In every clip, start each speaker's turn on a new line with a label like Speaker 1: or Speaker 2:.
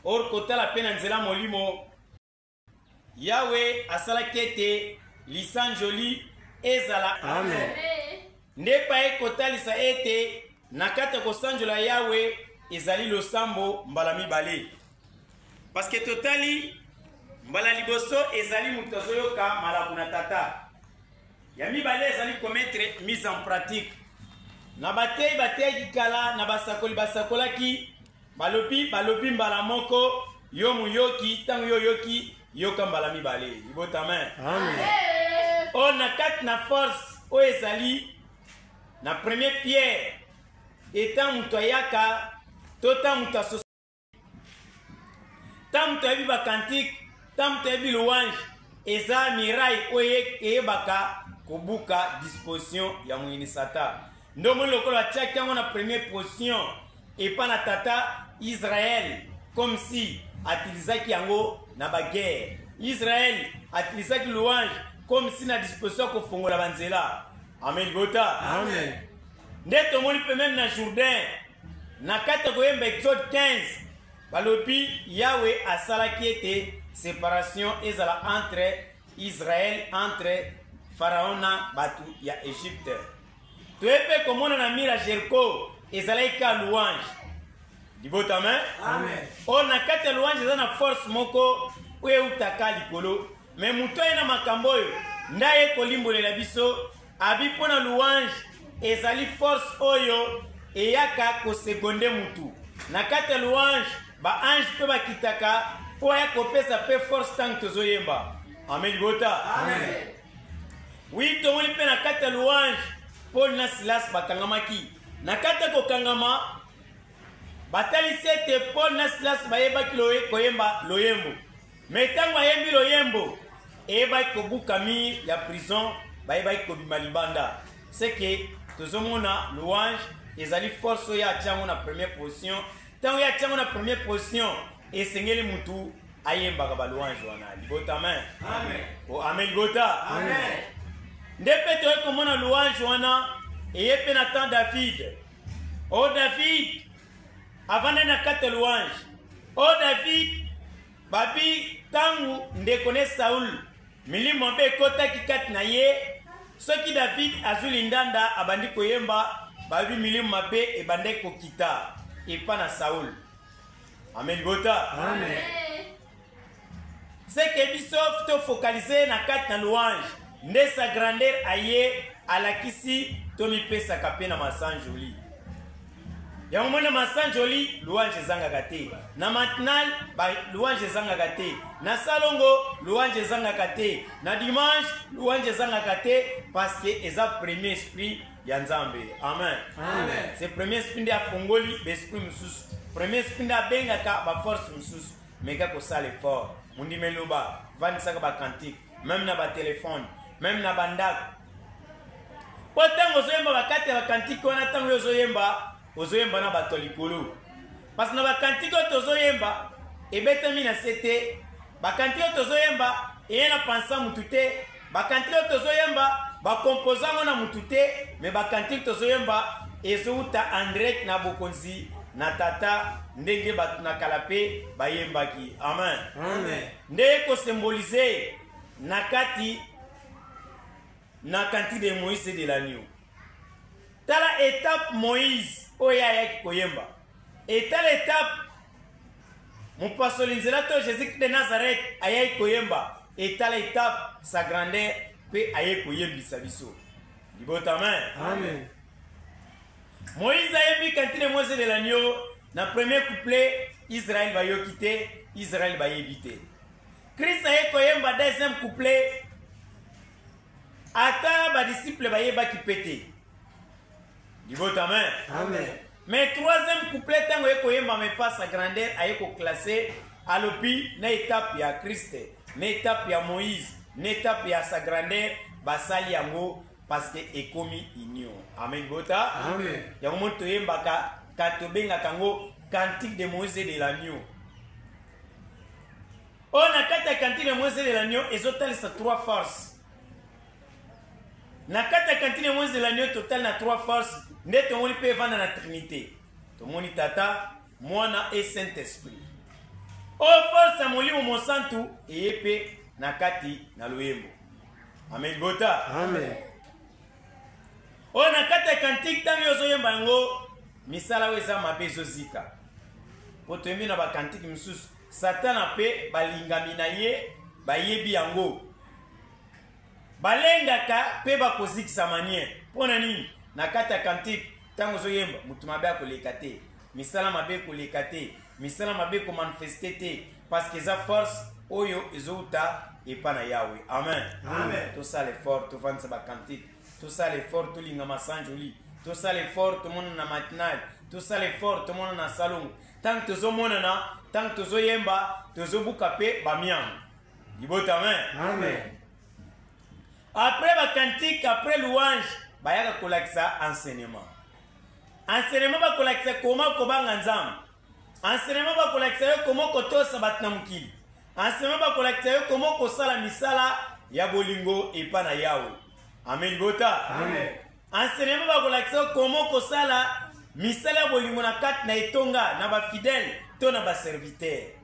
Speaker 1: Or kota la pena nzela molimo Yahweh asalaki ete lisanjoli ezala.
Speaker 2: Amen.
Speaker 1: Nde paye kotalisa ete nakata kosanjola Yahweh ezali losambo mbala mibale. Parce que totali mbala liboso ezali mutozo yoka malakuna tata. Ya mibale ezali commettre mise en pratique. Na batei kikala na basakolaki balobi mbala moko yo muyoki tango yo yoki yoka mbala mibale. Libota main.
Speaker 2: Amen.
Speaker 1: O nakat na force o ezali na premier Pierre etant mutoyaka tota mutaso tam tabi ba kantik tam tabi louange eza mirai oye eyebaka kobuka disposition ya muinisata ndomo lokolo atiaki yango na première position epa na tata Israël comme si atilisaki yango na baguerre. Israël atilisaki louange comme si na disposition kofongola banzela. Amen gota.
Speaker 2: Amen.
Speaker 1: Nde tomoni pe même na Jourdain na kata koyemba Exode 15 balobi Yahweh asalaki ete séparation ezala entre Israël entre Pharaon na batu ya Égypte. Toyepe komona na mira Jericho ezalaki ka louange. Libota main.
Speaker 2: Amen.
Speaker 1: O na kata louange eza na force moko oyo utaka likolo mais muto ena makambo oyo ndaye kolimbolela biso abi pona louange ezali force oyo eyaka kosegonde mutu na kata louange ba ange pe bakitaka po ya kopesa pe force tank tozoyemba. Amen libota.
Speaker 2: Amen.
Speaker 1: Oui tomoni pe na kata louange Paul na Silas bakangamaki na kata kokangama batalisi ete Paul na Silas bayebaki koyemba loyembo mais tango bayembi loyembo eyebaki kobuka mir ya prison bayebaki kobima libanda. C'est que tozomona louange ezali force oyo atiango na première position tango ya atiango na première position esengeli mutu ayembaka balouange wana. Libota main.
Speaker 2: Amen.
Speaker 1: O amen libota.
Speaker 2: Amen.
Speaker 1: Nde pe toye komona louange wana eye pe na temps David. O David avant na kata louange. O David babi tangu ndekone Saul milimo be ekotaki kati na ye soki David azuli ndanda abandi koyemba babi milimo mabe ebande kokita epa na Saul. Amen bota.
Speaker 2: Amen.
Speaker 1: C'est que biso to focaliser na kati na louange nde sa grandeur aye alakisi to mipesaka pe na masanjoli. Ya mona masanjoli louange zangaka te. Na matinal ba louange zangaka te. Na salongo louange zangaka te. Na dimanche louange zangaka te parce que eza premier esprit ya Nzambe. Amen.
Speaker 2: Amen.
Speaker 1: C'est premier esprit de afongoli l'esprit mususu. Premier esprit de bengaka ba force mususu. Meka ko sale fort. Mundi meloba vanisaka ba cantique, même na ba téléphone, même na bandak. Potango zoyemba bakate ba cantique wana tango yozoyemba ozoyemba na bato likolo parce na bakantiko tozoyemba ebetami na sete bakantiko tozoyemba eyena pansa mutu te bakantiko tozoyemba bakompozango na mutu te mais bakantiko tozoyemba ezouta en direct na bokonzi na tata ndenge batu na kala pe bayembaki. Amen.
Speaker 2: Amen.
Speaker 1: Nde kosymbolize na kati na kanti de Moïse de l'agneau. Tala étape Moïse oya yaki koyemba. Et tala étape Mupasoli nzela to Jésus de Nazareth ayaki koyemba. Et tala étape sa grandeur pe ayaki koyembisa biso. Libota main.
Speaker 2: Amen.
Speaker 1: Moïse ayembi kanti de Moïse de l'agneau na premier couplet Israël va yo quitter, Israël va yebite. Christ ayaki koyemba deuxième couplet ata ba disciple ba yeba ki pété. Libota main.
Speaker 2: Amen.
Speaker 1: Mais troisième couplet tango eko yemba me pas sa grandeur ayeko classé alopi na étape ya Christ, na étape ya Moïse, na étape ya sa grandeur basali yango parce que ekomi union. Amen bota.
Speaker 2: Amen.
Speaker 1: Ya moto yemba ka to benga kango cantique de Moïse de l'agneau. On a kata cantique de Moïse de l'agneau ezotalisa trois forces. Na kata kantine Moïse de l'agneau total na trois forces nde tomoni pe vanda na trinité. Tomoni tata, Mwana et Saint-Esprit. O force molimo mosantu eyepe na kati na loyembo. Amen bota.
Speaker 2: Amen.
Speaker 1: O na kati kantik tangi ozoyemba yango misala weza mabezo zika. Poto yembi na ba kantik misusu Satana pe balingami na ye bayebi yango. Balengaka pe bakozikisa manie. Pona nini? Na kati kantik tango ozoyemba mutu mabe akoleka te. Misala mabe koleka te. Misala mabe ko manifester te parce que za force oyo ezouta epana Yahweh. Amen.
Speaker 2: Amen.
Speaker 1: Tout ça l'effort, tout vendre sa cantique. Tout ça l'effort, tout lingama sanjoli. Tout ça l'effort, tout monde na matinal. Tout ça l'effort, tout monde na salon. Tant que zo monana, tant que zo yemba, to zo bukape bamiam. Dibota amen.
Speaker 2: Amen.
Speaker 1: Après ba cantique, après louange, ba yaka kolakisa enseignement. Enseignement ba kolakisa comment kobanga nzam. Enseignement ba kolakisa comment kotosa batna mukili. Enseignement ba kolakisa comment kosala misala ya bolingo epana Yahweh. Amen bota.
Speaker 2: Amen.
Speaker 1: Enseignement ba kolakisa comment kosala misala ya bolingo na kati na etonga na ba fidèle to na ba serviteur.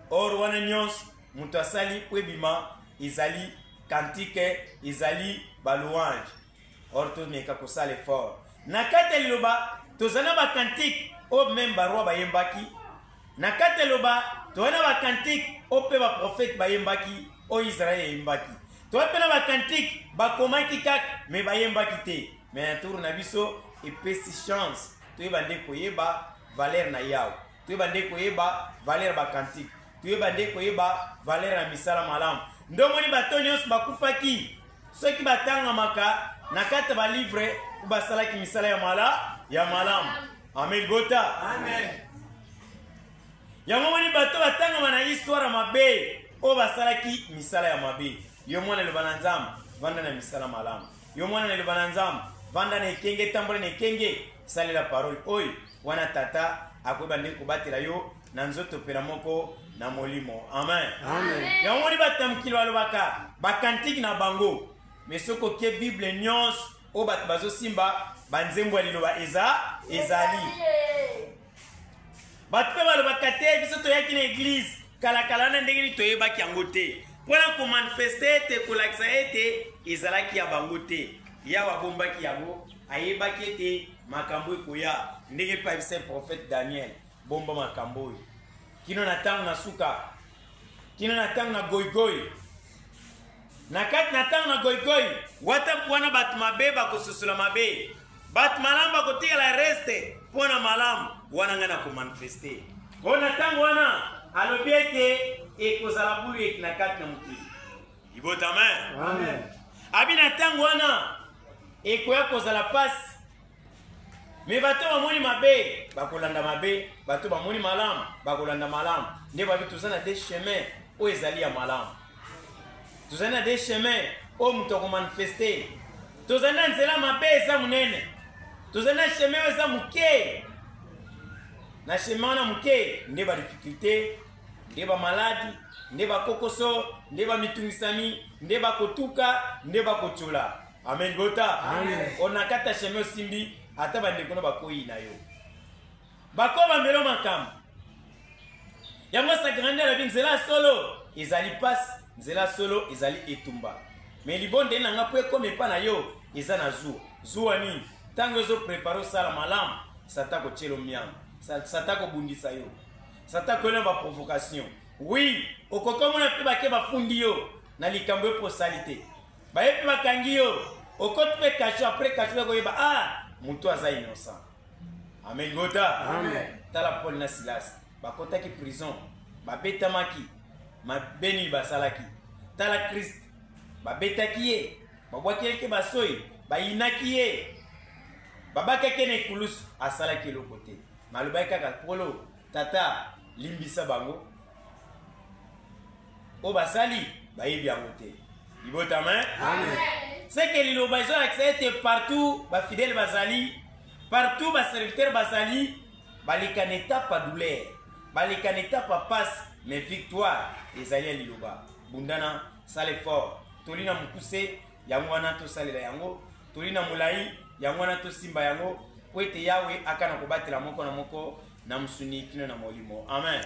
Speaker 1: Or wana nyons mutu asali kwebima izali kantike izali ba louange. Or to meka kosala fort. Na kati liloba tozana ba kantike o memba roi ba yembaki. Na kati loba toana ba kantike o pe ba prophète ba yembaki o Israël yembaki. Toi pena ba kantike ba komaki kak me ba yembaki te. Mais tour na biso et pesi chance. Tu bande koyeba valeur na Yahweh. Tu bande koyeba valeur ba kantike. Tu bande koyeba valeur na misala malam. Ndomoni batonyos bakufaki. Ceux qui batanga maka na kati ba livre ku basala ki misala ya malam. Amen bota.
Speaker 2: Amen.
Speaker 1: Yango moni bato batanga mana histoire mabe o basalaki misala ya mabe. Yo mwana le bananzam vanda na misala malam. Yo mwana le bananzam vanda na ekenge tambole na ekenge sali la parole. Oy wana tata akoba ndeko batela yo na nzoto pera moko na molimo. Amen.
Speaker 2: Amen.
Speaker 1: Yango moni batamkilo alobaka bakantiki na bango. Mesoko ke Bible nyons o bat bazo simba banzembo liloba ezali. Batpe balobaka te biso toyaki na église kala na ndenge ni toyebaki yango te. Pona ko manifester te kolakisa ete ezalaki ya bango te. Ya wabombaki yango ayebaki te makambo ekoya ndenge pa Saint prophète Daniel bomba makambo. Kino na tango na suka. Kino na tango na goigoi. Na kati na tango na goigoi wata pwana bat mabe bakosusula mabe. Bat malam bakotikala reste pona malam wana ngana ko manifester. Ona tango wana alobi ete ekozala bulu ekina kati na mokili. Ibota amen.
Speaker 2: Amen.
Speaker 1: Abina tango wana ekoya kozala pasi. Me bato bamoni mabe bakolanda mabe, bato bamoni malam bakolanda malam. Nde babi tozana des chemins o ezali ya malam. Tozana des chemins o muto ko manifester. Tozana nzela mabe eza munene. Tozana chemin eza muke. Na chemin na muke nde ba difficulté, nde ba maladi, nde ba kokoso, nde ba mitungisami, nde ba kotuka, nde ba kochola. Amen bota.
Speaker 2: Amen.
Speaker 1: On kata chemin simbi ata bande kono bakoyi na yo. Bakoma mbelo makam. Yango sa grandeur la binzela solo ezali pass, nzela solo ezali etumba. Mais libonde nanga po ekome pa na yo ezana zu. Zuwa nini? Tango ezo preparo sala malam, sata ko chelo miam. Sata ko bundisa yo. Sata ko ba provocation. Oui, okoko mona pe bake bafundi yo na likambo po salite. Ba yepe bakangi yo. Okot pe caché après caché ko yeba mutu aza innocent. Amen gota.
Speaker 2: Amen.
Speaker 1: Tala Paul na Silas. Bakota ki prison. Ba betamaki. Ma beni basalaki. Tala Christ. Ba betaki ye. Ba bwaki basoyi. Ba inaki ye. Babaka kene kulus asala ki lokote. Malubaka ka polo tata limbisa bango. O basali ba yebi amote. Ibota amen.
Speaker 2: Amen.
Speaker 1: C'est que l'obéissance accepte partout ba fidèle basali, partout ba serviteur basali, ba likaneta pas douleur, ba likaneta pas passe mais victoire ezali liloba. Bundana sale fort. Tolina mukuse yangwana to salela yango, tolina mulai yangwana to simba yango, kwete Yahweh akana kobatela moko na moko na musuni kino na molimo. Amen.